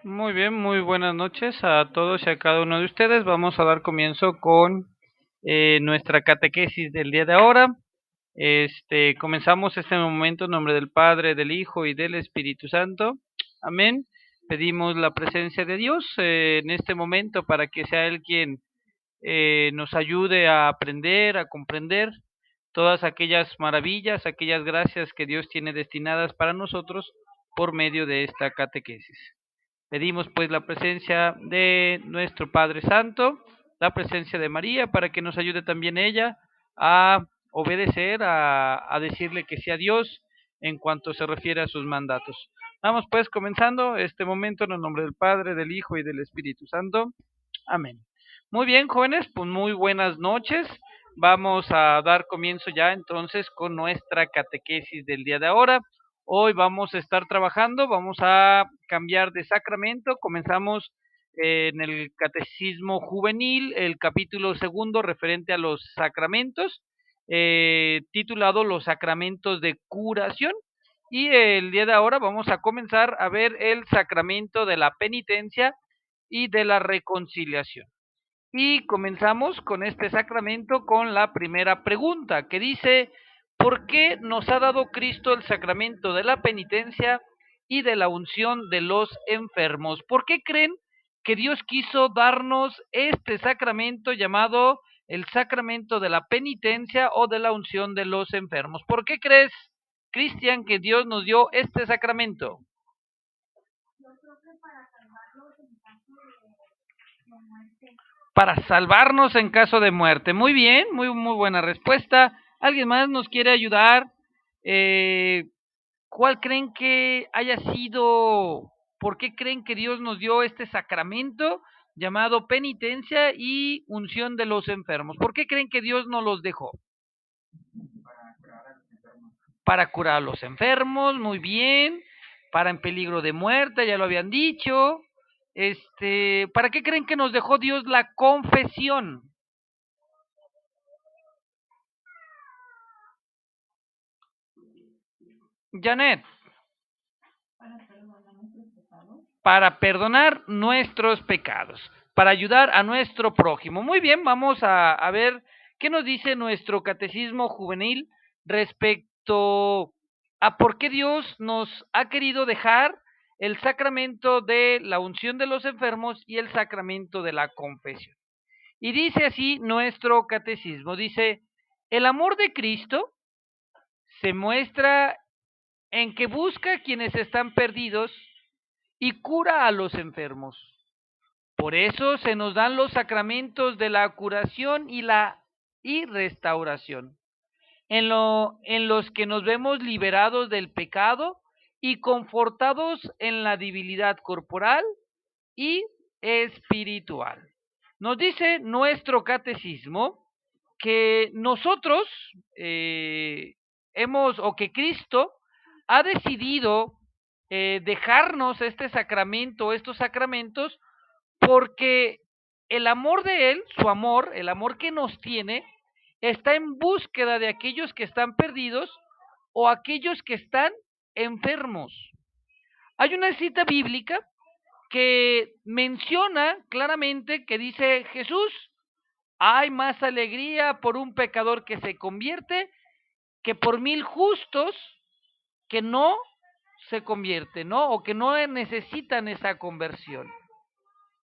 Muy bien, muy buenas noches a todos y a cada uno de ustedes. Vamos a dar comienzo con nuestra catequesis del día de ahora. Comenzamos este momento en nombre del Padre, del Hijo y del Espíritu Santo. Amén. Pedimos la presencia de Dios en este momento para que sea Él quien nos ayude a aprender, a comprender todas aquellas maravillas, aquellas gracias que Dios tiene destinadas para nosotros por medio de esta catequesis. Pedimos pues la presencia de nuestro Padre Santo, la presencia de María, para que nos ayude también ella a obedecer, a decirle que sea Dios en cuanto se refiere a sus mandatos. Vamos pues comenzando este momento en el nombre del Padre, del Hijo y del Espíritu Santo. Amén. Muy bien, jóvenes, pues muy buenas noches. Vamos a dar comienzo ya entonces con nuestra catequesis del día de ahora. Hoy vamos a estar trabajando, vamos a cambiar de sacramento. Comenzamos en el Catecismo Juvenil, el capítulo segundo referente a los sacramentos, titulado Los sacramentos de curación. Y el día de ahora vamos a comenzar a ver el sacramento de la penitencia y de la reconciliación. Y comenzamos con este sacramento con la primera pregunta que dice: ¿por qué nos ha dado Cristo el sacramento de la penitencia y de la unción de los enfermos? ¿Por qué creen que Dios quiso darnos este sacramento llamado el sacramento de la penitencia o de la unción de los enfermos? ¿Por qué crees, Cristian, que Dios nos dio este sacramento? Para salvarnos en caso de muerte. Muy bien, muy buena respuesta. ¿Alguien más nos quiere ayudar? Eh, ¿Cuál creen que haya sido? ¿Por qué creen que Dios nos dio este sacramento llamado penitencia y unción de los enfermos? ¿Por qué creen que Dios nos los dejó? Para curar a los enfermos, muy bien. Para en peligro de muerte, ya lo habían dicho. ¿Para qué creen que nos dejó Dios la confesión? Janet. Para perdonar nuestros pecados, para ayudar a nuestro prójimo. Muy bien, vamos a ver qué nos dice nuestro catecismo juvenil respecto a por qué Dios nos ha querido dejar el sacramento de la unción de los enfermos y el sacramento de la confesión. Y dice así nuestro catecismo, dice: el amor de Cristo se muestra en que busca a quienes están perdidos y cura a los enfermos. Por eso se nos dan los sacramentos de la curación y restauración, en los que nos vemos liberados del pecado y confortados en la debilidad corporal y espiritual. Nos dice nuestro catecismo que nosotros que Cristo ha decidido dejarnos este sacramento, estos sacramentos, porque el amor de Él, su amor, el amor que nos tiene, está en búsqueda de aquellos que están perdidos o aquellos que están enfermos. Hay una cita bíblica que menciona claramente que dice Jesús: hay más alegría por un pecador que se convierte que por 1000 justos que no se convierten, ¿no? O que no necesitan esa conversión.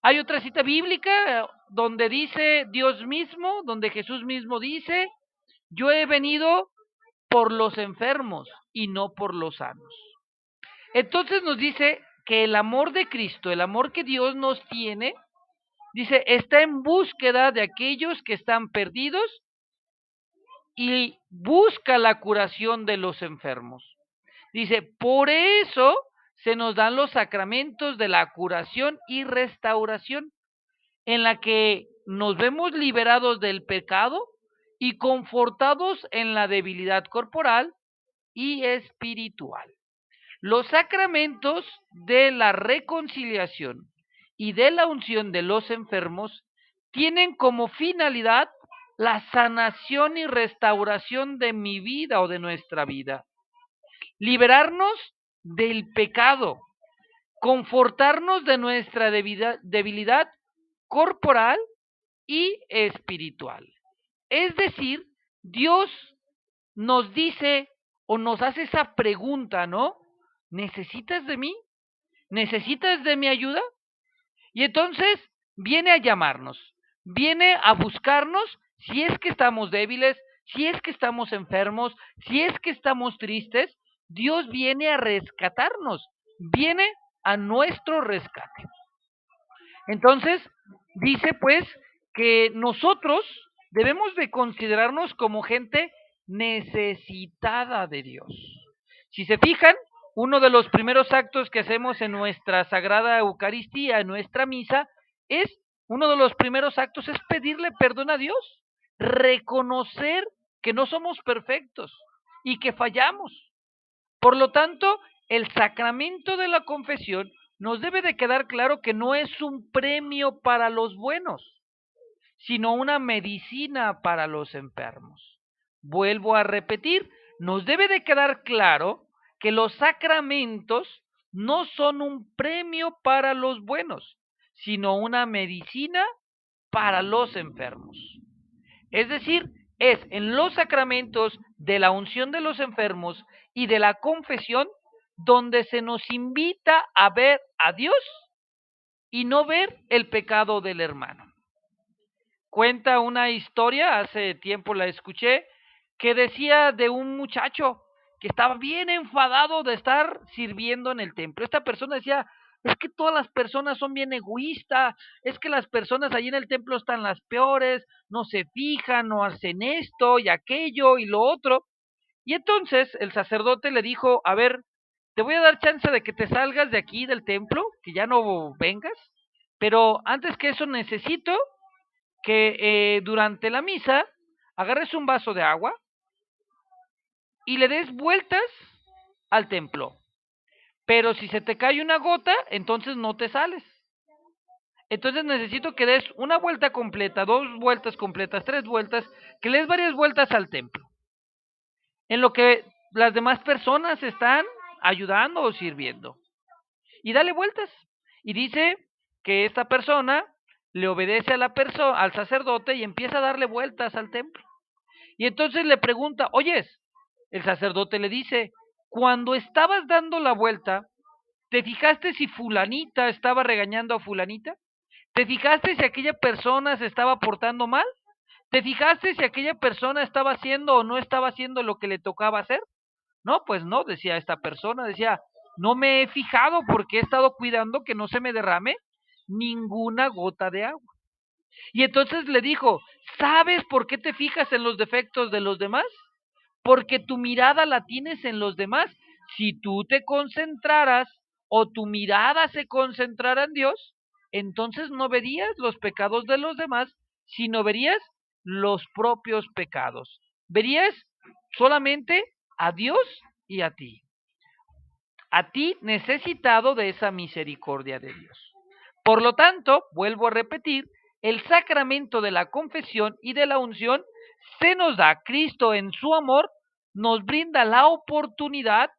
Hay otra cita bíblica donde dice Dios mismo, donde Jesús mismo dice: yo he venido por los enfermos y no por los sanos. Entonces nos dice que el amor de Cristo, el amor que Dios nos tiene, dice, está en búsqueda de aquellos que están perdidos y busca la curación de los enfermos. Dice, por eso se nos dan los sacramentos de la curación y restauración, en la que nos vemos liberados del pecado y confortados en la debilidad corporal y espiritual. Los sacramentos de la reconciliación y de la unción de los enfermos tienen como finalidad la sanación y restauración de mi vida o de nuestra vida. Liberarnos del pecado, confortarnos de nuestra debilidad corporal y espiritual. Es decir, Dios nos dice o nos hace esa pregunta, ¿no? ¿Necesitas de mí? ¿Necesitas de mi ayuda? Y entonces viene a llamarnos, viene a buscarnos si es que estamos débiles, si es que estamos enfermos, si es que estamos tristes. Dios viene a rescatarnos, viene a nuestro rescate. Entonces, dice pues que nosotros debemos de considerarnos como gente necesitada de Dios. Si se fijan, uno de los primeros actos que hacemos en nuestra Sagrada Eucaristía, en nuestra misa, uno de los primeros actos es pedirle perdón a Dios, reconocer que no somos perfectos y que fallamos. Por lo tanto, el sacramento de la confesión nos debe de quedar claro que no es un premio para los buenos, sino una medicina para los enfermos. Vuelvo a repetir, nos debe de quedar claro que los sacramentos no son un premio para los buenos, sino una medicina para los enfermos. Es decir, es en los sacramentos de la unción de los enfermos y de la confesión donde se nos invita a ver a Dios y no ver el pecado del hermano. Cuenta una historia, hace tiempo la escuché, que decía de un muchacho que estaba bien enfadado de estar sirviendo en el templo. Esta persona decía, es que todas las personas son bien egoístas, es que las personas allí en el templo están las peores, no se fijan, no hacen esto y aquello y lo otro. Y entonces el sacerdote le dijo, a ver, te voy a dar chance de que te salgas de aquí del templo, que ya no vengas, pero antes que eso necesito que durante la misa agarres un vaso de agua y le des vueltas al templo. Pero si se te cae una gota, entonces no te sales. Entonces necesito que des una vuelta completa, dos vueltas completas, tres vueltas, que le des varias vueltas al templo. En lo que las demás personas están ayudando o sirviendo. Y dale vueltas. Y dice que esta persona le obedece a al sacerdote y empieza a darle vueltas al templo. Y entonces le pregunta, oyes, el sacerdote le dice, cuando estabas dando la vuelta, ¿te fijaste si fulanita estaba regañando a fulanita? ¿Te fijaste si aquella persona se estaba portando mal? ¿Te fijaste si aquella persona estaba haciendo o no estaba haciendo lo que le tocaba hacer? No, pues no, decía esta persona, decía, no me he fijado porque he estado cuidando que no se me derrame ninguna gota de agua. Y entonces le dijo, ¿sabes por qué te fijas en los defectos de los demás? Porque tu mirada la tienes en los demás. Si tú te concentraras o tu mirada se concentrara en Dios, entonces no verías los pecados de los demás, sino verías los propios pecados. Verías solamente a Dios y a ti necesitado de esa misericordia de Dios. Por lo tanto, vuelvo a repetir, el sacramento de la confesión y de la unción se nos da. Cristo en su amor nos brinda la oportunidad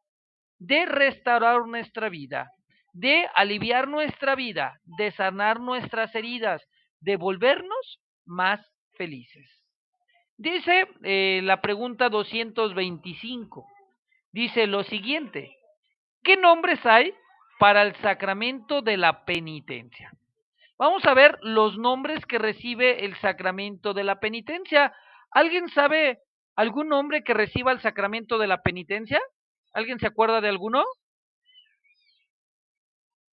de restaurar nuestra vida, de aliviar nuestra vida, de sanar nuestras heridas, de volvernos más felices. Dice la pregunta 225, dice lo siguiente, ¿qué nombres hay para el sacramento de la penitencia? Vamos a ver los nombres que recibe el sacramento de la penitencia. ¿Alguien sabe algún nombre que reciba el sacramento de la penitencia? ¿Alguien se acuerda de alguno?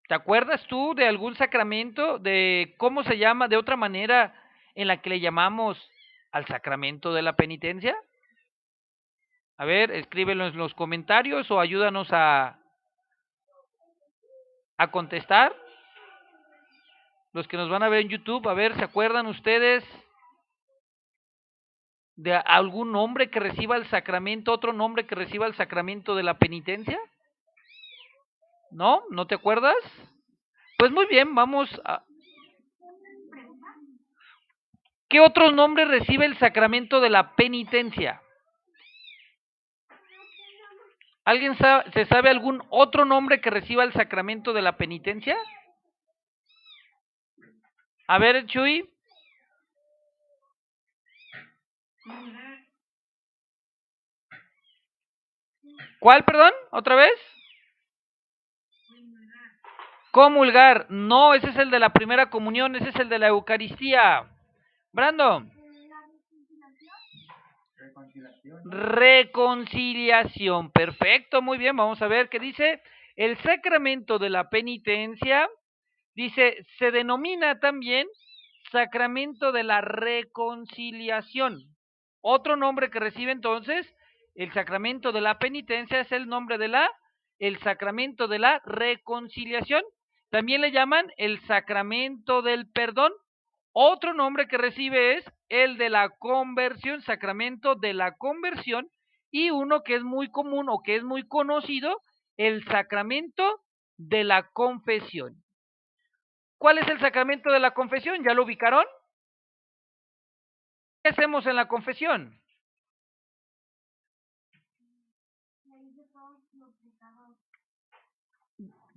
¿Te acuerdas tú de algún sacramento, de cómo se llama de otra manera en la que le llamamos al sacramento de la penitencia? A ver, escríbelo en los comentarios o ayúdanos a contestar. Los que nos van a ver en YouTube, a ver, ¿se acuerdan ustedes de algún nombre que reciba el sacramento, otro nombre que reciba el sacramento de la penitencia? ¿No? ¿No te acuerdas? Pues muy bien, vamos a... ¿Qué otros nombres recibe el sacramento de la penitencia? ¿Alguien se sabe algún otro nombre que reciba el sacramento de la penitencia? A ver, Chuy. ¿Cuál, perdón? ¿Otra vez? Comulgar. No, ese es el de la primera comunión, ese es el de la Eucaristía. Brando. Reconciliación. Perfecto, muy bien. Vamos a ver qué dice. El sacramento de la penitencia, dice, se denomina también sacramento de la reconciliación. Otro nombre que recibe entonces el sacramento de la penitencia es el nombre de el sacramento de la reconciliación. También le llaman el sacramento del perdón. Otro nombre que recibe es el de la conversión, sacramento de la conversión, y uno que es muy común o que es muy conocido, el sacramento de la confesión. ¿Cuál es el sacramento de la confesión? ¿Ya lo ubicaron? ¿Qué hacemos en la confesión?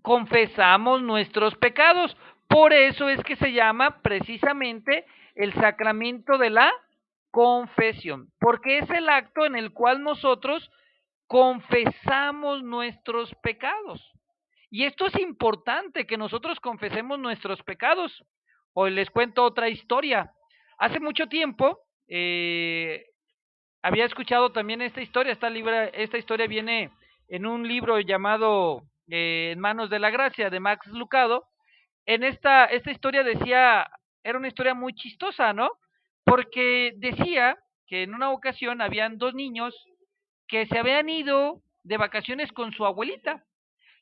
Confesamos nuestros pecados. Por eso es que se llama precisamente el sacramento de la confesión, porque es el acto en el cual nosotros confesamos nuestros pecados. Y esto es importante, que nosotros confesemos nuestros pecados. Hoy les cuento otra historia. Hace mucho tiempo había escuchado también esta historia. Esta historia viene en un libro llamado En manos de la gracia, de Max Lucado. En esta historia decía, era una historia muy chistosa, ¿no? Porque decía que en una ocasión habían dos niños que se habían ido de vacaciones con su abuelita.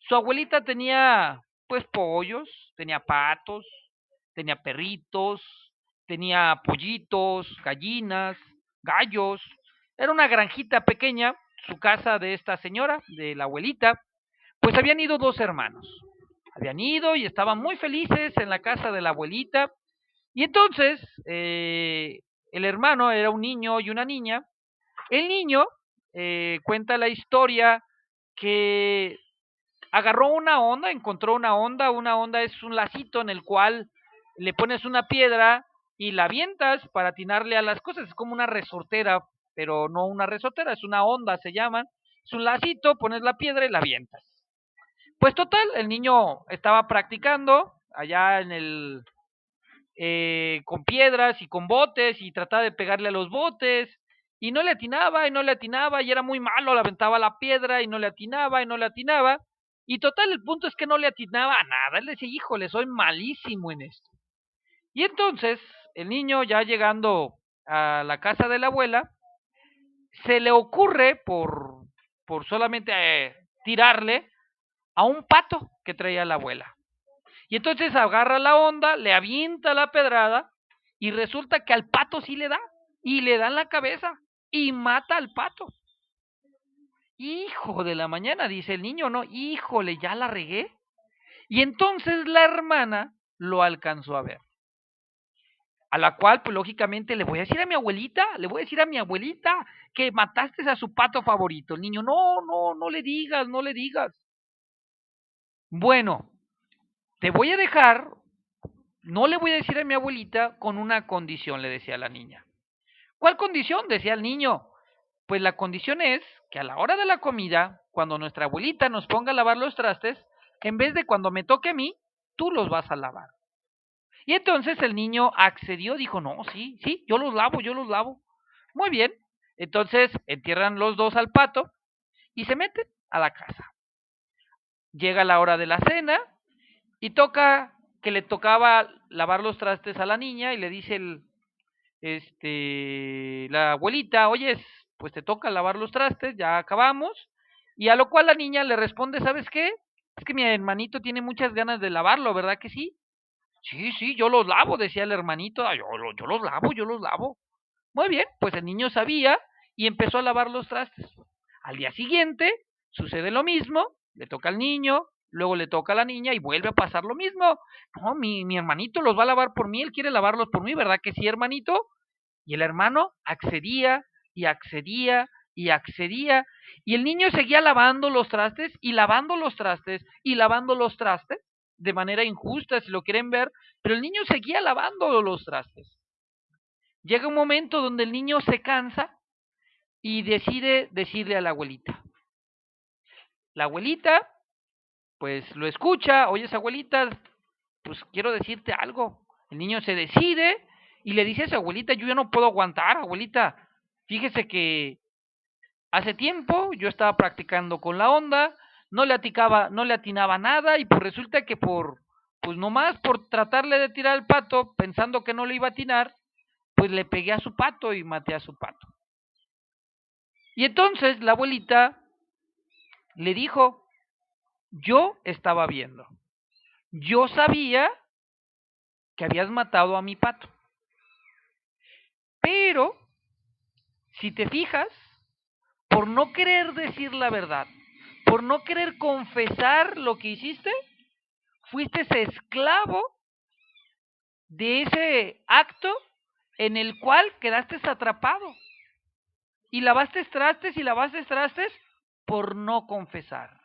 Su abuelita tenía pues pollos, tenía patos, tenía perritos, tenía pollitos, gallinas, gallos. Era una granjita pequeña, su casa de esta señora, de la abuelita. Pues habían ido dos hermanos. Habían ido y estaban muy felices en la casa de la abuelita. Y entonces, el hermano era un niño y una niña. El niño cuenta la historia que agarró encontró una onda es un lacito en el cual le pones una piedra y la avientas para atinarle a las cosas, es como una resortera, pero no una resortera, es una onda, se llama, es un lacito, pones la piedra y la avientas. Pues total, el niño estaba practicando allá en con piedras y con botes y trataba de pegarle a los botes y no le atinaba y no le atinaba y era muy malo, le aventaba la piedra y no le atinaba y no le atinaba y total el punto es que no le atinaba a nada. Él decía, híjole, soy malísimo en esto. Y entonces el niño ya llegando a la casa de la abuela se le ocurre por solamente tirarle a un pato que traía la abuela. Y entonces agarra la onda, le avienta la pedrada y resulta que al pato sí le da. Y le da en la cabeza y mata al pato. Hijo de la mañana, dice el niño, no, híjole, ya la regué. Y entonces la hermana lo alcanzó a ver. A la cual, pues lógicamente, le voy a decir a mi abuelita, le voy a decir a mi abuelita que mataste a su pato favorito. El niño, no, no, no le digas, no le digas. Bueno, te voy a dejar, no le voy a decir a mi abuelita con una condición, le decía la niña. ¿Cuál condición? Decía el niño. Pues la condición es que a la hora de la comida, cuando nuestra abuelita nos ponga a lavar los trastes, en vez de cuando me toque a mí, tú los vas a lavar. Y entonces el niño accedió, dijo, no, sí, sí, yo los lavo, yo los lavo. Muy bien. Entonces entierran los dos al pato y se meten a la casa. Llega la hora de la cena y toca que le tocaba lavar los trastes a la niña y le dice la abuelita, oye, pues te toca lavar los trastes, ya acabamos. Y a lo cual la niña le responde, ¿sabes qué? Es que mi hermanito tiene muchas ganas de lavarlo, ¿verdad que sí? Sí, sí, yo los lavo, decía el hermanito, yo los lavo, yo los lavo. Muy bien, pues el niño sabía y empezó a lavar los trastes. Al día siguiente sucede lo mismo, le toca al niño, luego le toca a la niña y vuelve a pasar lo mismo. No, mi hermanito los va a lavar por mí, él quiere lavarlos por mí, ¿verdad que sí, hermanito? Y el hermano accedía y accedía y accedía, y el niño seguía lavando los trastes y lavando los trastes y lavando los trastes, de manera injusta si lo quieren ver, pero el niño seguía lavando los trastes. Llega un momento donde el niño se cansa y decide decirle a la abuelita. La abuelita, pues lo escucha, oye, abuelita, pues quiero decirte algo. El niño se decide y le dice a su abuelita, yo ya no puedo aguantar, abuelita. Fíjese que hace tiempo yo estaba practicando con la onda, no le atinaba nada y pues resulta que pues nomás por tratarle de tirar el pato, pensando que no le iba a atinar, pues le pegué a su pato y maté a su pato. Y entonces la abuelita le dijo, yo estaba viendo, yo sabía que habías matado a mi pato, pero si te fijas, por no querer decir la verdad, por no querer confesar lo que hiciste, fuiste esclavo de ese acto en el cual quedaste atrapado. Y lavaste trastes por no confesar.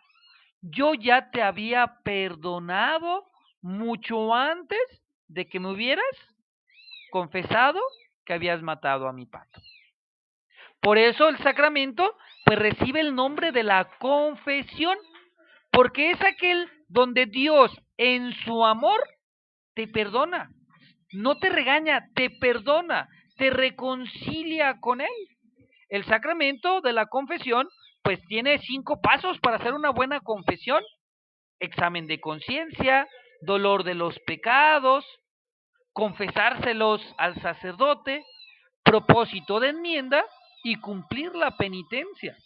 Yo ya te había perdonado mucho antes de que me hubieras confesado que habías matado a mi pato. Por eso el sacramento pues recibe el nombre de la confesión, porque es aquel donde Dios en su amor te perdona, no te regaña, te perdona, te reconcilia con Él. El sacramento de la confesión pues tiene 5 pasos para hacer una buena confesión: examen de conciencia, dolor de los pecados, confesárselos al sacerdote, propósito de enmienda y cumplir la penitencia.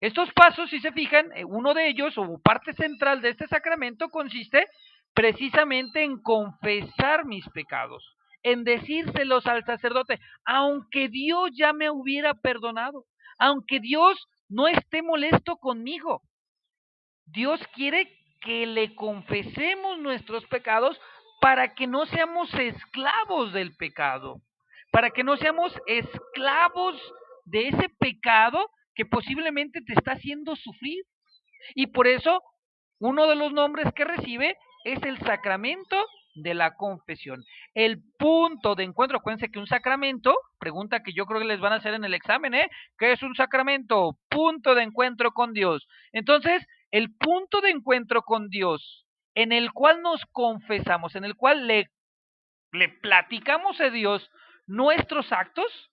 Estos pasos, si se fijan, uno de ellos o parte central de este sacramento consiste precisamente en confesar mis pecados, en decírselos al sacerdote, aunque Dios ya me hubiera perdonado, aunque Dios no esté molesto conmigo. Dios quiere que le confesemos nuestros pecados para que no seamos esclavos del pecado, para que no seamos esclavos de ese pecado que posiblemente te está haciendo sufrir. Y por eso, uno de los nombres que recibe es el sacramento de la confesión. El punto de encuentro, acuérdense que un sacramento, pregunta que yo creo que les van a hacer en el examen, ¿qué es un sacramento? Punto de encuentro con Dios. Entonces, el punto de encuentro con Dios, en el cual nos confesamos, en el cual le platicamos a Dios nuestros actos,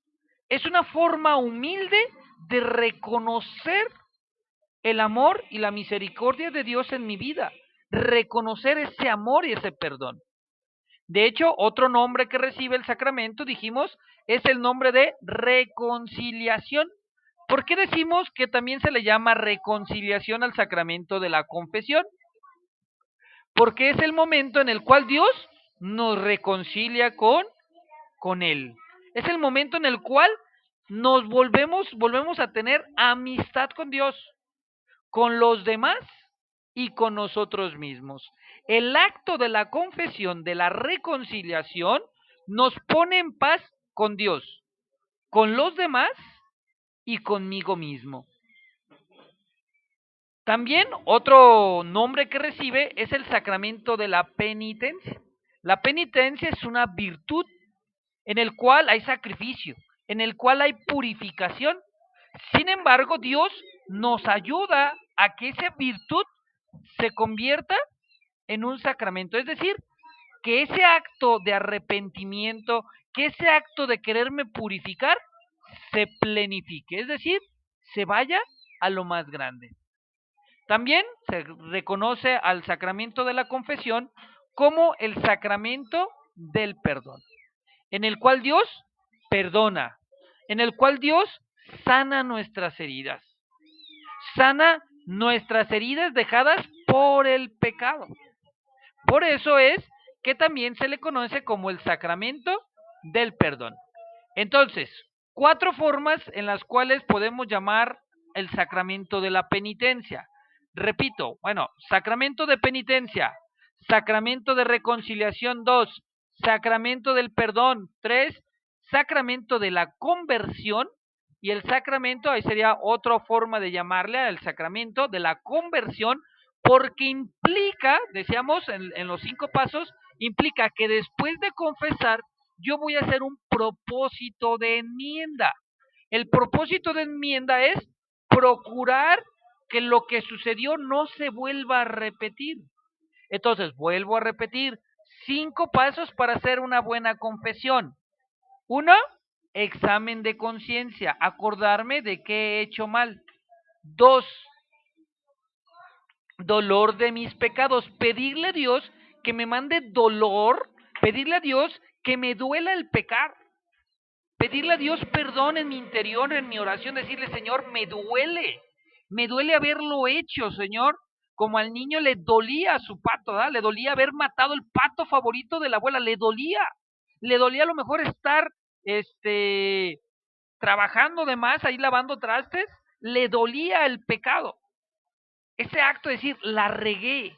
es una forma humilde de reconocer el amor y la misericordia de Dios en mi vida, reconocer ese amor y ese perdón. De hecho, otro nombre que recibe el sacramento, dijimos, es el nombre de reconciliación. ¿Por qué decimos que también se le llama reconciliación al sacramento de la confesión? Porque es el momento en el cual Dios nos reconcilia con Él. Es el momento en el cual nos volvemos a tener amistad con Dios, con los demás y con nosotros mismos. El acto de la confesión, de la reconciliación, nos pone en paz con Dios, con los demás y conmigo mismo. También otro nombre que recibe es el sacramento de la penitencia. La penitencia es una virtud en el cual hay sacrificio, en el cual hay purificación. Sin embargo, Dios nos ayuda a que esa virtud se convierta en un sacramento. Es decir, que ese acto de arrepentimiento, que ese acto de quererme purificar, se plenifique. Es decir, se vaya a lo más grande. También se reconoce al sacramento de la confesión como el sacramento del perdón, en el cual Dios perdona, en el cual Dios sana nuestras heridas, sana nuestras heridas dejadas por el pecado. Por eso es que también se le conoce como el sacramento del perdón. Entonces, 4 formas en las cuales podemos llamar el sacramento de la penitencia. Repito, sacramento de penitencia, sacramento de reconciliación 2, sacramento del perdón 3, sacramento de la conversión, y el sacramento, ahí sería otra forma de llamarle al sacramento de la conversión, porque implica, decíamos en los 5 pasos, implica que después de confesar, yo voy a hacer un propósito de enmienda. El propósito de enmienda es procurar que lo que sucedió no se vuelva a repetir. Entonces, vuelvo a repetir, 5 pasos para hacer una buena confesión. 1, examen de conciencia, acordarme de qué he hecho mal. 2, dolor de mis pecados, pedirle a Dios que me mande dolor, pedirle a Dios que me duela el pecar, pedirle a Dios perdón en mi interior, en mi oración, decirle, Señor, me duele haberlo hecho, Señor, como al niño le dolía a su pato, ¿verdad? Le dolía haber matado el pato favorito de la abuela, le dolía a lo mejor estar, trabajando de más, ahí lavando trastes, le dolía el pecado. Ese acto de decir, la regué.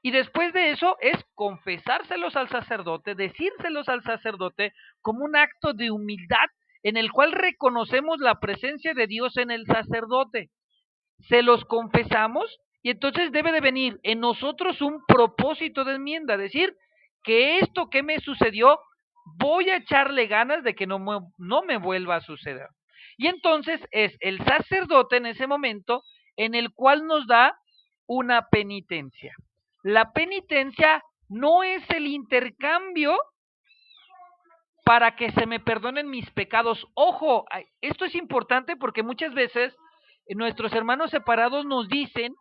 Y después de eso es confesárselos al sacerdote, decírselos al sacerdote como un acto de humildad en el cual reconocemos la presencia de Dios en el sacerdote. Se los confesamos y entonces debe de venir en nosotros un propósito de enmienda, decir que esto que me sucedió voy a echarle ganas de que no me vuelva a suceder. Y entonces es el sacerdote en ese momento en el cual nos da una penitencia. La penitencia no es el intercambio para que se me perdonen mis pecados. Ojo, esto es importante porque muchas veces nuestros hermanos separados nos dicen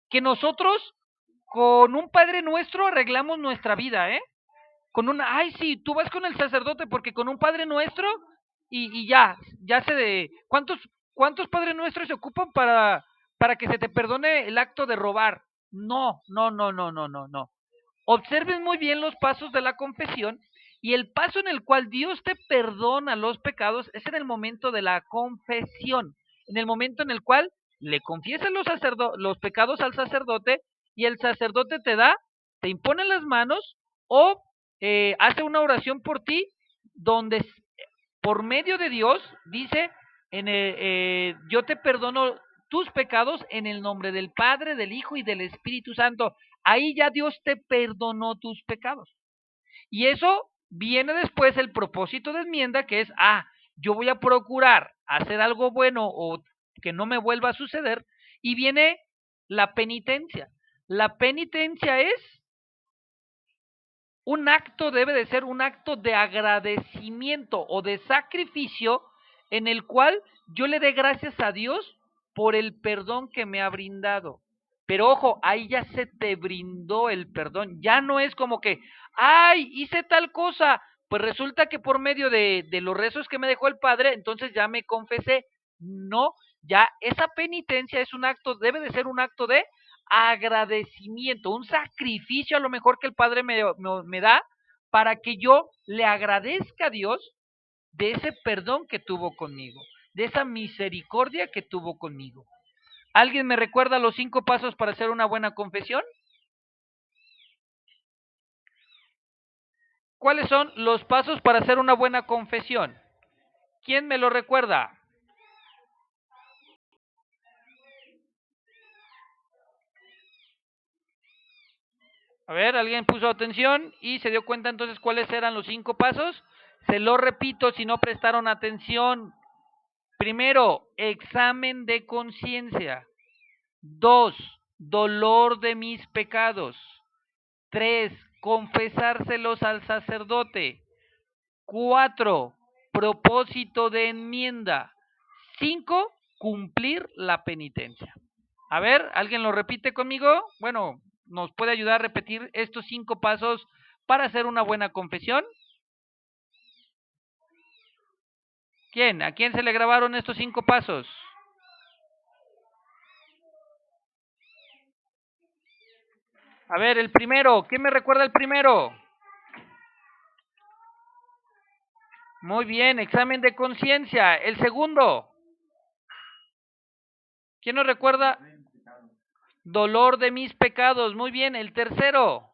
que nosotros con un Padre Nuestro arreglamos nuestra vida, ¿eh? Ay, sí, tú vas con el sacerdote porque con un Padre Nuestro y ya se de... ¿Cuántos Padres Nuestros se ocupan para que se te perdone el acto de robar? No, no, no, no, no, no, no. Observen muy bien los pasos de la confesión y el paso en el cual Dios te perdona los pecados es en el momento de la confesión, en el momento en el cual le confiesas los pecados al sacerdote y el sacerdote te impone las manos o hace una oración por ti donde por medio de Dios dice, yo te perdono tus pecados en el nombre del Padre, del Hijo y del Espíritu Santo. Ahí ya Dios te perdonó tus pecados. Y eso viene después el propósito de enmienda, que es, yo voy a procurar hacer algo bueno o que no me vuelva a suceder. Y viene la penitencia. La penitencia es un acto, debe de ser un acto de agradecimiento o de sacrificio en el cual yo le dé gracias a Dios por el perdón que me ha brindado. Pero ojo, ahí ya se te brindó el perdón. Ya no es como que, hice tal cosa. Pues resulta que por medio de los rezos que me dejó el Padre, entonces ya me confesé. No, ya esa penitencia es un acto, debe de ser un acto de agradecimiento, un sacrificio a lo mejor que el Padre me da para que yo le agradezca a Dios de ese perdón que tuvo conmigo, de esa misericordia que tuvo conmigo. ¿Alguien me recuerda los 5 pasos para hacer una buena confesión? ¿Cuáles son los pasos para hacer una buena confesión? ¿Quién me lo recuerda? A ver, ¿alguien puso atención y se dio cuenta entonces cuáles eran los 5 pasos? Se lo repito si no prestaron atención. Primero, examen de conciencia. 2, dolor de mis pecados. 3, confesárselos al sacerdote. 4, propósito de enmienda. 5, cumplir la penitencia. A ver, ¿alguien lo repite conmigo? Bueno, ¿nos puede ayudar a repetir estos 5 pasos para hacer una buena confesión? ¿Quién? ¿A quién se le grabaron estos 5 pasos? A ver, el primero. ¿Quién me recuerda el primero? Muy bien, examen de conciencia. El segundo. ¿Quién nos recuerda? Dolor de mis pecados. Muy bien, el tercero.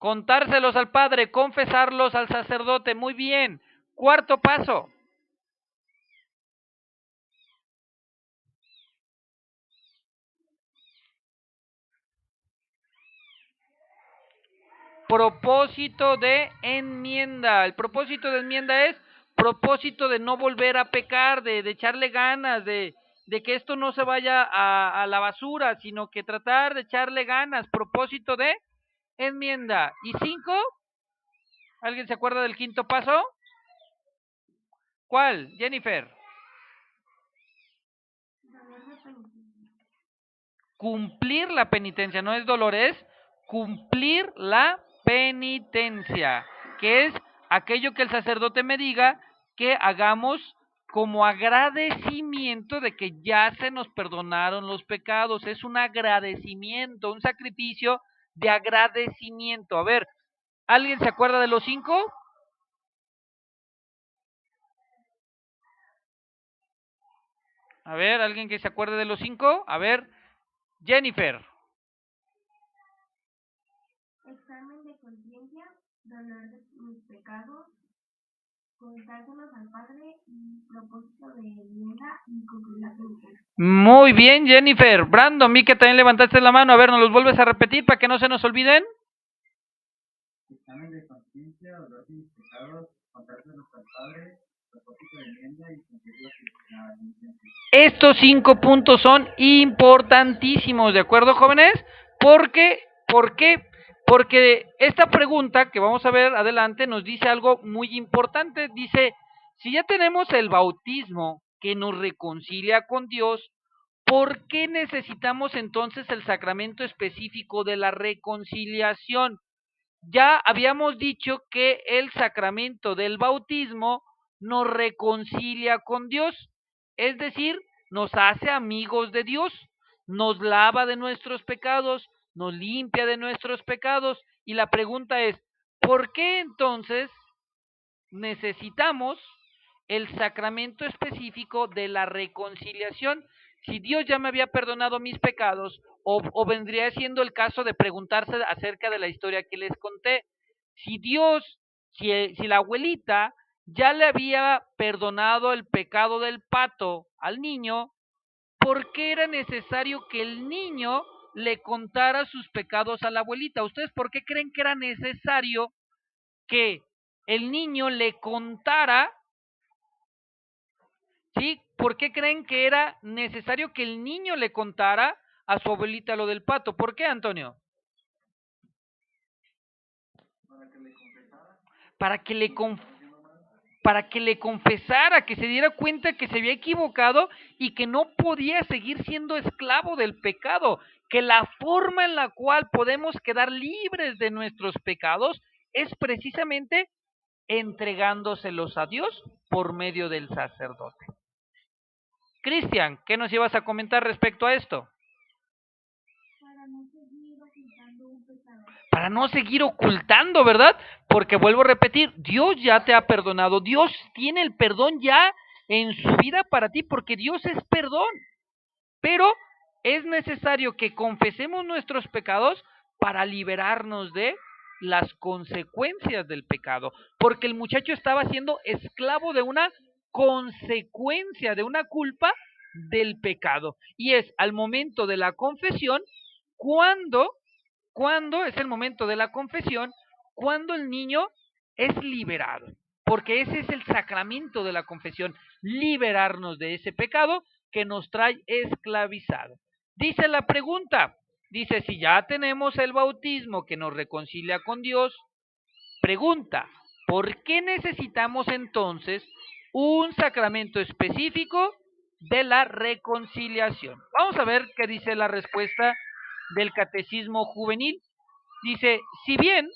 Contárselos al padre, confesarlos al sacerdote. Muy bien. Cuarto paso. Propósito de enmienda. El propósito de enmienda es propósito de no volver a pecar, de echarle ganas, de que esto no se vaya a la basura, sino que tratar de echarle ganas. Propósito de enmienda. ¿Y 5? ¿Alguien se acuerda del quinto paso? ¿Cuál, Jennifer? Cumplir la penitencia, no es dolor, es cumplir la penitencia, que es aquello que el sacerdote me diga que hagamos como agradecimiento de que ya se nos perdonaron los pecados. Es un agradecimiento, un sacrificio de agradecimiento. A ver, ¿alguien se acuerda de los 5? A ver, ¿alguien que se acuerde de los 5? A ver, Jennifer. Examen de conciencia, dolor de mis pecados, contárselos al Padre y propósito de enmienda y cumplir la penitencia. Muy bien, Jennifer. Brandon, vi que también levantaste la mano. A ver, ¿nos los vuelves a repetir para que no se nos olviden? Examen de conciencia, dolor de mis pecados, contárselos al Padre, propósito de enmienda y cumplir la penitencia. Estos 5 puntos son importantísimos, ¿de acuerdo, jóvenes? ¿Por qué? Porque esta pregunta que vamos a ver adelante nos dice algo muy importante. Dice, si ya tenemos el bautismo que nos reconcilia con Dios, ¿por qué necesitamos entonces el sacramento específico de la reconciliación? Ya habíamos dicho que el sacramento del bautismo nos reconcilia con Dios, es decir, nos hace amigos de Dios, nos lava de nuestros pecados, nos limpia de nuestros pecados. Y la pregunta es, ¿por qué entonces necesitamos el sacramento específico de la reconciliación? Si Dios ya me había perdonado mis pecados, o vendría siendo el caso de preguntarse acerca de la historia que les conté, si Dios, si la abuelita ya le había perdonado el pecado del pato al niño, ¿por qué era necesario que el niño le contara sus pecados a la abuelita? ¿Ustedes por qué creen que era necesario que el niño le contara? ¿Sí? ¿Por qué creen que era necesario que el niño le contara a su abuelita lo del pato? ¿Por qué, Antonio? Para que le para que le confesara, que se diera cuenta que se había equivocado y que no podía seguir siendo esclavo del pecado, que la forma en la cual podemos quedar libres de nuestros pecados es precisamente entregándoselos a Dios por medio del sacerdote. Cristian, ¿qué nos ibas a comentar respecto a esto? Para no seguir ocultando un pecado. Para no seguir ocultando, ¿verdad? Porque vuelvo a repetir, Dios ya te ha perdonado, Dios tiene el perdón ya en su vida para ti, porque Dios es perdón. Pero es necesario que confesemos nuestros pecados para liberarnos de las consecuencias del pecado, porque el muchacho estaba siendo esclavo de una consecuencia, de una culpa del pecado. Y es al momento de la confesión cuando, cuando es el momento de la confesión, cuando el niño es liberado, porque ese es el sacramento de la confesión, liberarnos de ese pecado que nos trae esclavizado. Dice la pregunta, dice, si ya tenemos el bautismo que nos reconcilia con Dios, pregunta, ¿por qué necesitamos entonces un sacramento específico de la reconciliación? Vamos a ver qué dice la respuesta del Catecismo Juvenil. Dice, si bien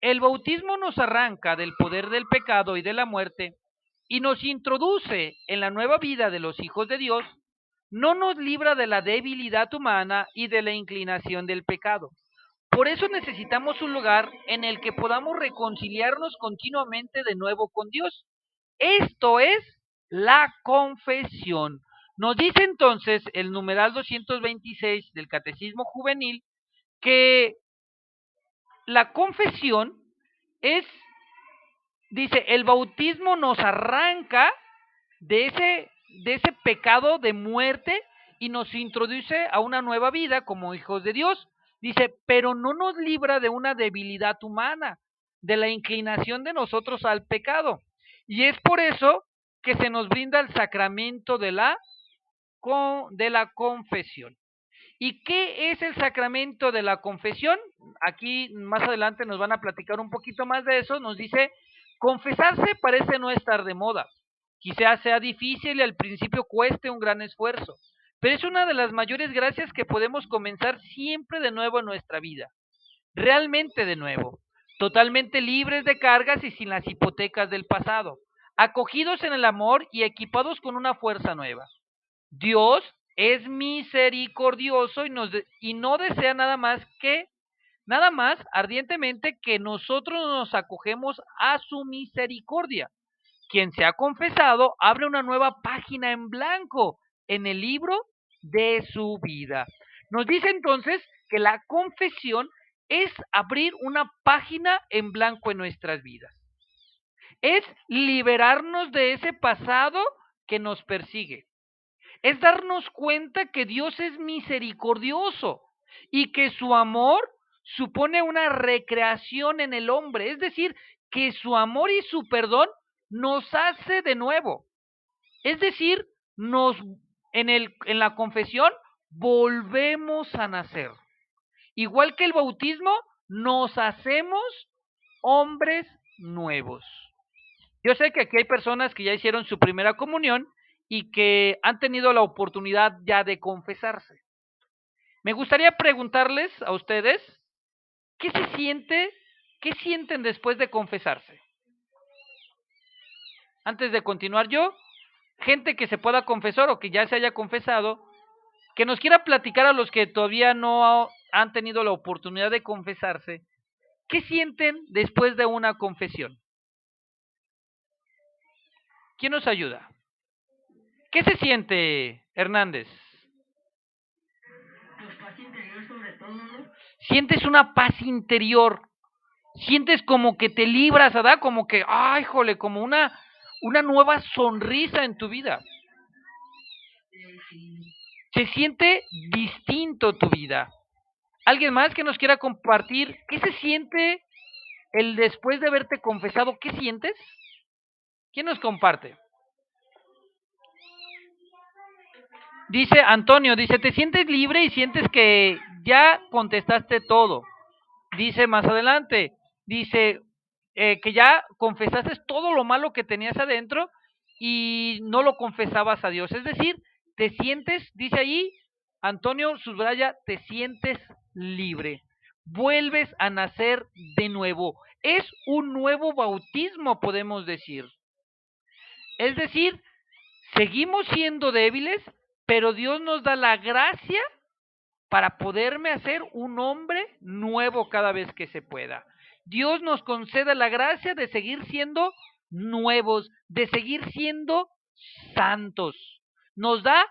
el bautismo nos arranca del poder del pecado y de la muerte y nos introduce en la nueva vida de los hijos de Dios, no nos libra de la debilidad humana y de la inclinación del pecado. Por eso necesitamos un lugar en el que podamos reconciliarnos continuamente de nuevo con Dios. Esto es la confesión. Nos dice entonces el numeral 226 del Catecismo Juvenil que la confesión es, dice, el bautismo nos arranca de ese pecado de muerte y nos introduce a una nueva vida como hijos de Dios. Dice, pero no nos libra de una debilidad humana, de la inclinación de nosotros al pecado. Y es por eso que se nos brinda el sacramento de la confesión. ¿Y qué es el sacramento de la confesión? Aquí más adelante nos van a platicar un poquito más de eso. Nos dice, confesarse parece no estar de moda. Quizás sea difícil y al principio cueste un gran esfuerzo, pero es una de las mayores gracias que podemos comenzar siempre de nuevo en nuestra vida. Realmente de nuevo. Totalmente libres de cargas y sin las hipotecas del pasado. Acogidos en el amor y equipados con una fuerza nueva. Dios es misericordioso y no desea nada más ardientemente que nosotros nos acogemos a su misericordia. Quien se ha confesado abre una nueva página en blanco en el libro de su vida. Nos dice entonces que la confesión es abrir una página en blanco en nuestras vidas. Es liberarnos de ese pasado que nos persigue. Es darnos cuenta que Dios es misericordioso y que su amor supone una recreación en el hombre, es decir, que su amor y su perdón nos hace de nuevo. Es decir, en la confesión volvemos a nacer. Igual que el bautismo, nos hacemos hombres nuevos. Yo sé que aquí hay personas que ya hicieron su primera comunión y que han tenido la oportunidad ya de confesarse. Me gustaría preguntarles a ustedes, ¿qué se siente? ¿Qué sienten después de confesarse? Antes de continuar yo, gente que se pueda confesar o que ya se haya confesado, que nos quiera platicar a los que todavía no han tenido la oportunidad de confesarse, ¿qué sienten después de una confesión? ¿Quién nos ayuda? ¿Qué se siente, Hernández? Pues paz interior sobre todo, ¿no? Sientes una paz interior, sientes como que te libras, ¿verdad? Como que, ay, jole, como una nueva sonrisa en tu vida. Sí. Se siente distinto tu vida. ¿Alguien más que nos quiera compartir qué se siente el después de haberte confesado? ¿Qué sientes? ¿Quién nos comparte? Dice Antonio, dice, te sientes libre y sientes que ya contestaste todo. Dice más adelante, dice que ya confesaste todo lo malo que tenías adentro y no lo confesabas a Dios. Es decir, te sientes, dice ahí, Antonio subraya, te sientes libre. Vuelves a nacer de nuevo. Es un nuevo bautismo, podemos decir. Es decir, seguimos siendo débiles, pero Dios nos da la gracia para poderme hacer un hombre nuevo cada vez que se pueda. Dios nos concede la gracia de seguir siendo nuevos, de seguir siendo santos. Nos da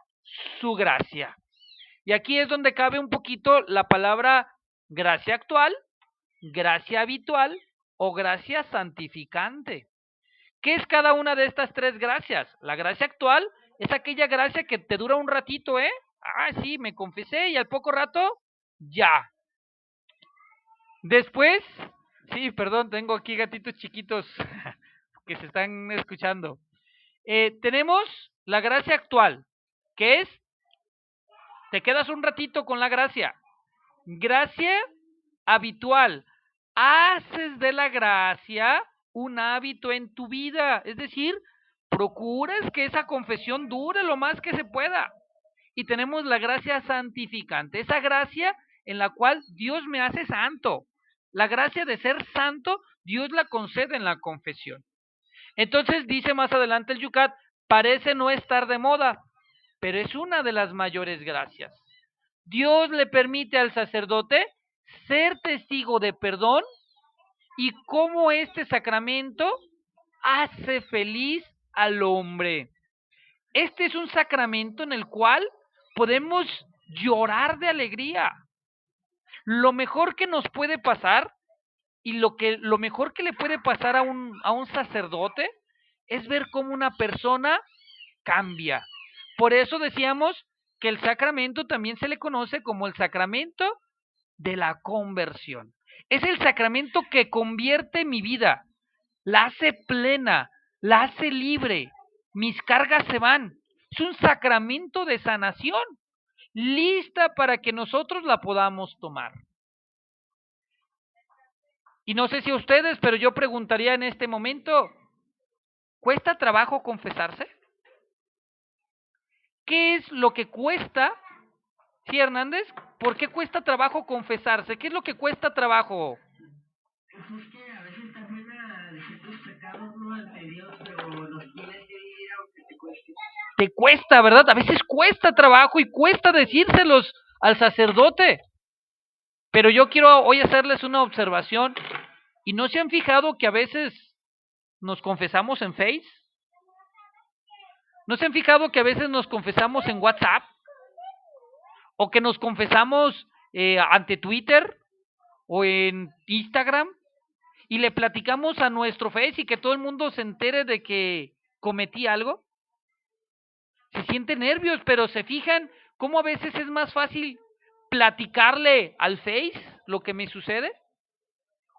su gracia. Y aquí es donde cabe un poquito la palabra gracia actual, gracia habitual o gracia santificante. ¿Qué es cada una de estas tres gracias? La gracia actual es aquella gracia que te dura un ratito, ¿eh? Ah, sí, me confesé y al poco rato, ya. Después, sí, perdón, tengo aquí gatitos chiquitos que se están escuchando. Tenemos la gracia actual, que es, te quedas un ratito con la gracia. Gracia habitual. Haces de la gracia un hábito en tu vida. Es decir, procuras que esa confesión dure lo más que se pueda. Y tenemos la gracia santificante. Esa gracia en la cual Dios me hace santo. La gracia de ser santo, Dios la concede en la confesión. Entonces dice más adelante el Yucat, parece no estar de moda, pero es una de las mayores gracias. Dios le permite al sacerdote ser testigo de perdón y cómo este sacramento hace feliz al hombre. Este es un sacramento en el cual podemos llorar de alegría. Lo mejor que nos puede pasar Y lo mejor que le puede pasar a un sacerdote es ver cómo una persona cambia. Por eso decíamos que el sacramento también se le conoce como el sacramento de la conversión. Es el sacramento que convierte mi vida, la hace plena, la hace libre, mis cargas se van. Es un sacramento de sanación, lista para que nosotros la podamos tomar. Y no sé si a ustedes, pero yo preguntaría en este momento, ¿cuesta trabajo confesarse? ¿Qué es lo que cuesta? Sí, Hernández, ¿por qué cuesta trabajo confesarse? ¿Qué es lo que cuesta trabajo? Pues es que a veces también a decir tus pecados no ante Dios, pero los tienes que vivir aunque te cueste. Te cuesta, ¿verdad? A veces cuesta trabajo y cuesta decírselos al sacerdote. Pero yo quiero hoy hacerles una observación. ¿Y no se han fijado que a veces nos confesamos en Face? ¿No se han fijado que a veces nos confesamos en WhatsApp? ¿O que nos confesamos ante Twitter o en Instagram? Y le platicamos a nuestro Face y que todo el mundo se entere de que cometí algo. Se sienten nervios, pero se fijan cómo a veces es más fácil platicarle al Face lo que me sucede.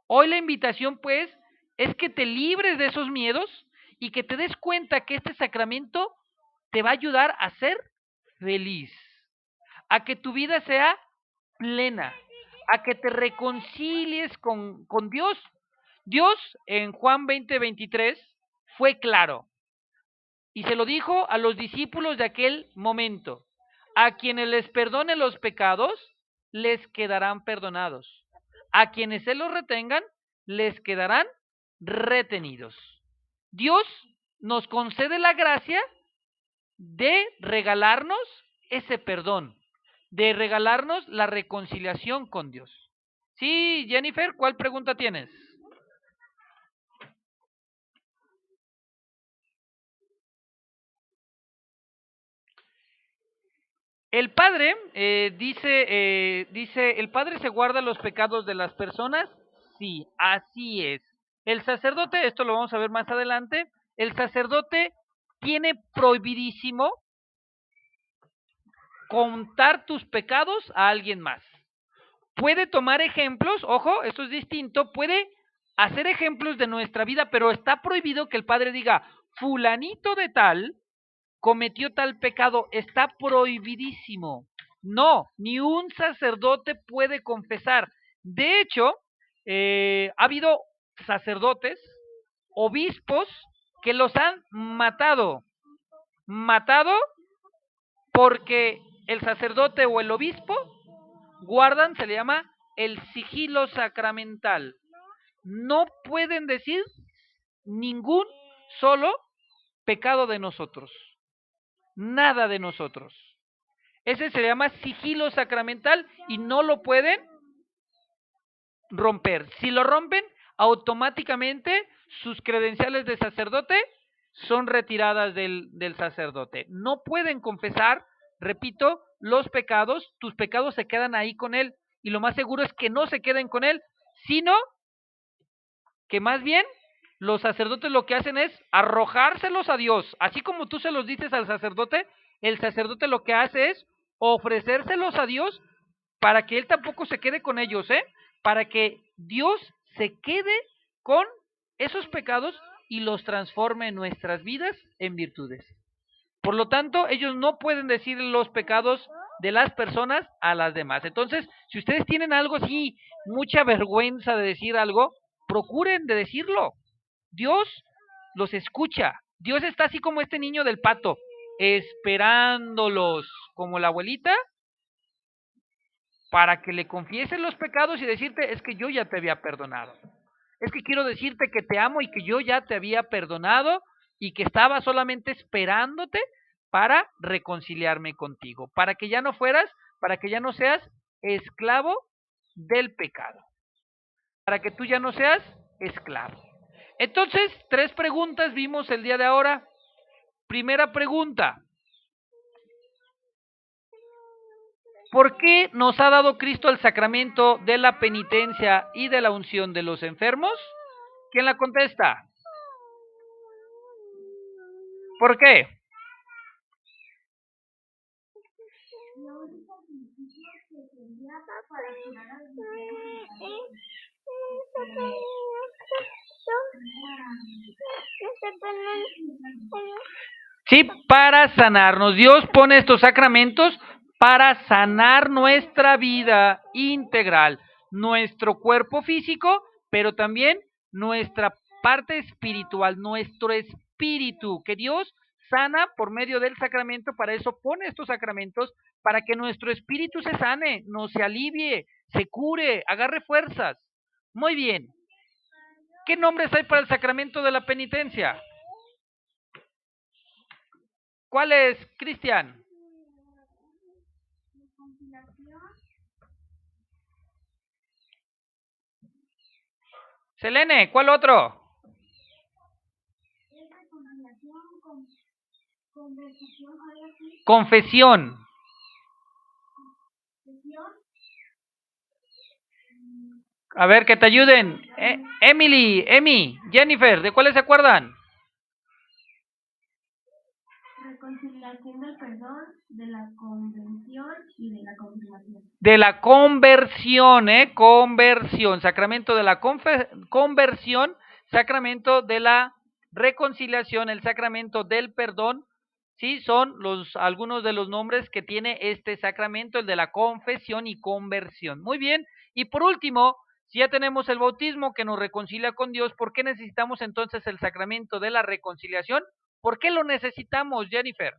Hoy la invitación, pues, es que te libres de esos miedos y que te des cuenta que este sacramento te va a ayudar a ser feliz, a que tu vida sea plena, a que te reconcilies con Dios. Dios en Juan 20:23 fue claro y se lo dijo a los discípulos de aquel momento: a quienes les perdone los pecados, les quedarán perdonados. A quienes se los retengan, les quedarán retenidos. Dios nos concede la gracia de regalarnos ese perdón, de regalarnos la reconciliación con Dios. Sí, Jennifer, ¿cuál pregunta tienes? El Padre dice, ¿el Padre se guarda los pecados de las personas? Sí, así es. El sacerdote, esto lo vamos a ver más adelante, el sacerdote tiene prohibidísimo contar tus pecados a alguien más. Puede tomar ejemplos, ojo, esto es distinto, puede hacer ejemplos de nuestra vida, pero está prohibido que el Padre diga, fulanito de tal cometió tal pecado, está prohibidísimo. No, ni un sacerdote puede confesar. De hecho, ha habido sacerdotes, obispos, que los han matado porque el sacerdote o el obispo guardan, se le llama el sigilo sacramental. No pueden decir ningún solo pecado de nosotros. Nada de nosotros. Ese se llama sigilo sacramental y no lo pueden romper. Si lo rompen, automáticamente sus credenciales de sacerdote son retiradas del sacerdote. No pueden confesar, repito, los pecados, tus pecados se quedan ahí con él y lo más seguro es que no se queden con él, sino que más bien los sacerdotes lo que hacen es arrojárselos a Dios. Así como tú se los dices al sacerdote, el sacerdote lo que hace es ofrecérselos a Dios para que él tampoco se quede con ellos, para que Dios se quede con esos pecados y los transforme en nuestras vidas en virtudes. Por lo tanto, ellos no pueden decir los pecados de las personas a las demás. Entonces, si ustedes tienen algo así, mucha vergüenza de decir algo, procuren de decirlo. Dios los escucha. Dios está así como este niño del pato, esperándolos, como la abuelita, para que le confiesen los pecados y decirte, es que yo ya te había perdonado. Es que quiero decirte que te amo y que yo ya te había perdonado y que estaba solamente esperándote para reconciliarme contigo, para que ya no fueras, para que ya no seas esclavo del pecado, para que tú ya no seas esclavo. Entonces, 3 preguntas vimos el día de ahora. Primera pregunta. ¿Por qué nos ha dado Cristo el sacramento de la penitencia y de la unción de los enfermos? ¿Quién la contesta? ¿Por qué? No un sacrificio que servía para curar a los enfermos Sí, para sanarnos. Dios pone estos sacramentos para sanar nuestra vida integral, nuestro cuerpo físico, pero también nuestra parte espiritual, nuestro espíritu, que Dios sana por medio del sacramento. Para eso pone estos sacramentos, para que nuestro espíritu se sane, nos se alivie, se cure, agarre fuerzas. Muy bien. ¿Qué nombres hay para el sacramento de la penitencia? ¿Cuál es, Cristian? Selene, ¿cuál otro? Confesión. A ver, que te ayuden. Emi, Jennifer, ¿de cuáles se acuerdan? Reconciliación del perdón, de la convención y de la confirmación. De la conversión, conversión, sacramento de la conversión, sacramento de la reconciliación, el sacramento del perdón, sí, son algunos de los nombres que tiene este sacramento, el de la confesión y conversión. Muy bien, y por último, si ya tenemos el bautismo que nos reconcilia con Dios, ¿por qué necesitamos entonces el sacramento de la reconciliación? ¿Por qué lo necesitamos, Jennifer?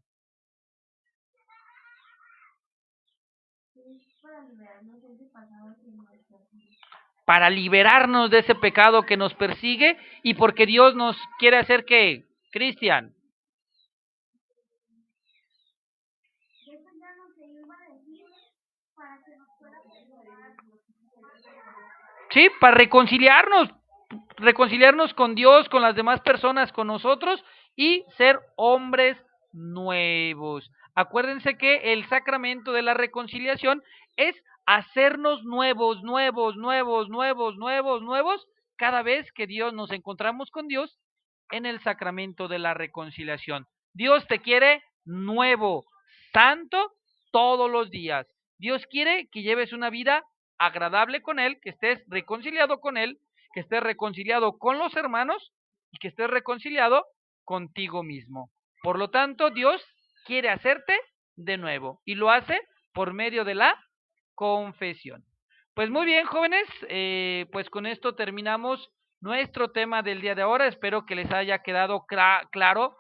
Para liberarnos de ese pecado que nos persigue y porque Dios nos quiere hacer que, Cristian. Sí, para reconciliarnos con Dios, con las demás personas, con nosotros y ser hombres nuevos. Acuérdense que el sacramento de la reconciliación es hacernos nuevos cada vez que Dios nos encontramos con Dios en el sacramento de la reconciliación. Dios te quiere nuevo, santo todos los días. Dios quiere que lleves una vida agradable con Él, que estés reconciliado con Él, que estés reconciliado con los hermanos y que estés reconciliado contigo mismo. Por lo tanto, Dios quiere hacerte de nuevo y lo hace por medio de la confesión. Pues muy bien, jóvenes, pues con esto terminamos nuestro tema del día de ahora. Espero que les haya quedado claro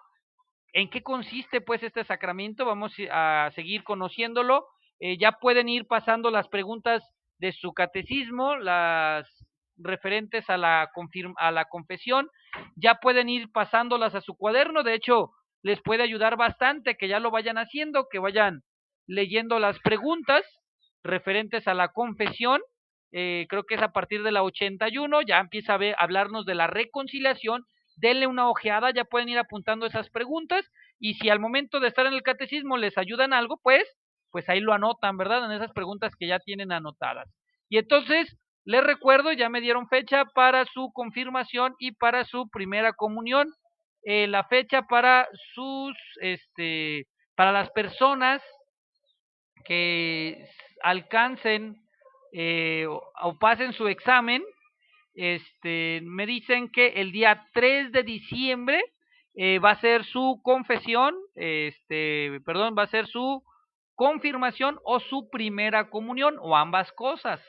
en qué consiste pues este sacramento. Vamos a seguir conociéndolo. Ya pueden ir pasando las preguntas de su catecismo, las referentes a la confesión. Ya pueden ir pasándolas a su cuaderno. De hecho, les puede ayudar bastante que ya lo vayan haciendo, que vayan leyendo las preguntas referentes a la confesión. Creo que es a partir de la 81, ya empieza a hablarnos de la reconciliación. Denle una ojeada, ya pueden ir apuntando esas preguntas y si al momento de estar en el catecismo les ayudan algo, pues ahí lo anotan, ¿verdad? En esas preguntas que ya tienen anotadas. Y entonces, les recuerdo, ya me dieron fecha para su confirmación y para su primera comunión. La fecha para para las personas que alcancen o pasen su examen, me dicen que el día 3 de diciembre va a ser su confesión, va a ser su confirmación o su primera comunión o ambas cosas,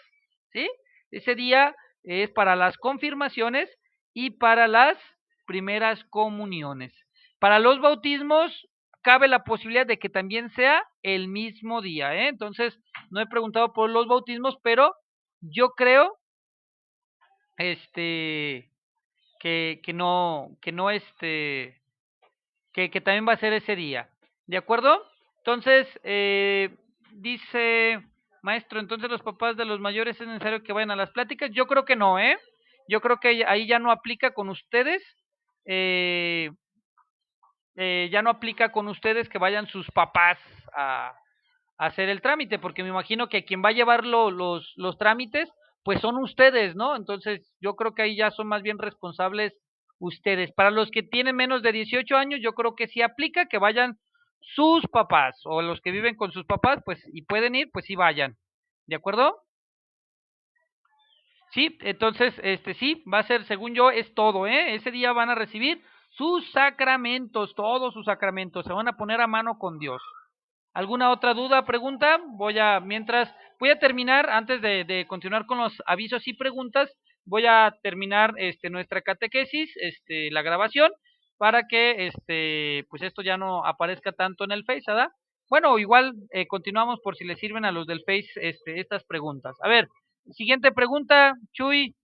¿sí? Ese día es para las confirmaciones y para las primeras comuniones. Para los bautismos cabe la posibilidad de que también sea el mismo día, ¿eh? Entonces, no he preguntado por los bautismos, pero yo creo que también va a ser ese día, ¿de acuerdo? Entonces, dice maestro, entonces los papás de los mayores es necesario que vayan a las pláticas. Yo creo que no, yo creo que ahí ya no aplica con ustedes, ya no aplica con ustedes que vayan sus papás hacer el trámite, porque me imagino que quien va a llevar los trámites, pues son ustedes, ¿no? Entonces, yo creo que ahí ya son más bien responsables ustedes. Para los que tienen menos de 18 años, yo creo que sí aplica que vayan sus papás, o los que viven con sus papás, pues, y pueden ir, pues sí vayan. ¿De acuerdo? Sí, entonces, sí, va a ser, según yo, es todo, ¿eh? Ese día van a recibir sus sacramentos, todos sus sacramentos, se van a poner a mano con Dios. ¿Alguna otra duda, pregunta? Voy a terminar, antes de continuar con los avisos y preguntas, voy a terminar nuestra catequesis, la grabación, para que pues esto ya no aparezca tanto en el Face, ¿verdad? Bueno, igual continuamos por si les sirven a los del Face estas preguntas. A ver, siguiente pregunta, Chuy.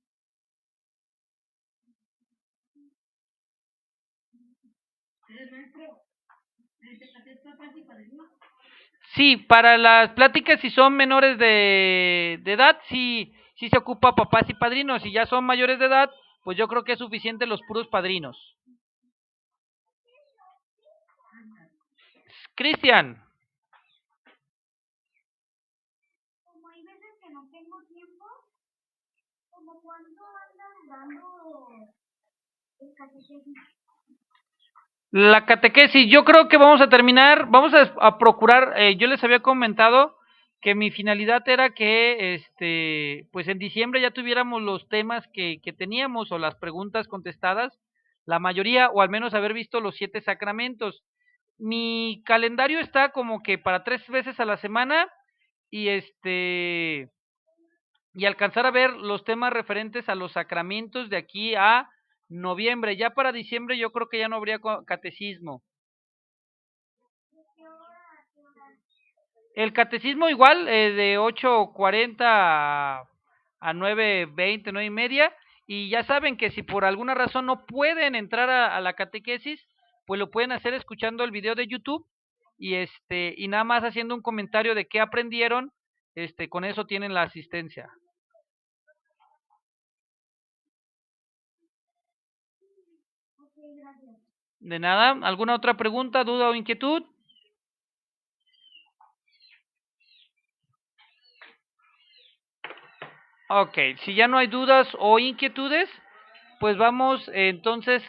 Sí, para las pláticas si son menores de edad, sí se ocupa papás y padrinos. Si ya son mayores de edad, pues yo creo que es suficiente los puros padrinos. Cristian, Como hay veces que no tengo tiempo, como cuando andan dando el catequesis. la catequesis, yo creo que vamos a terminar, vamos a procurar, yo les había comentado que mi finalidad era que, pues en diciembre ya tuviéramos los temas que teníamos o las preguntas contestadas, la mayoría, o al menos haber visto los 7 sacramentos. Mi calendario está como que para 3 veces a la semana y y alcanzar a ver los temas referentes a los sacramentos de aquí a noviembre. Ya para diciembre yo creo que ya no habría catecismo. El catecismo igual, de 8:40 a 9:20, 9:30, y ya saben que si por alguna razón no pueden entrar a la catequesis, pues lo pueden hacer escuchando el video de YouTube y nada más haciendo un comentario de qué aprendieron, con eso tienen la asistencia. De nada, ¿alguna otra pregunta, duda o inquietud? Ok, si ya no hay dudas o inquietudes, pues vamos entonces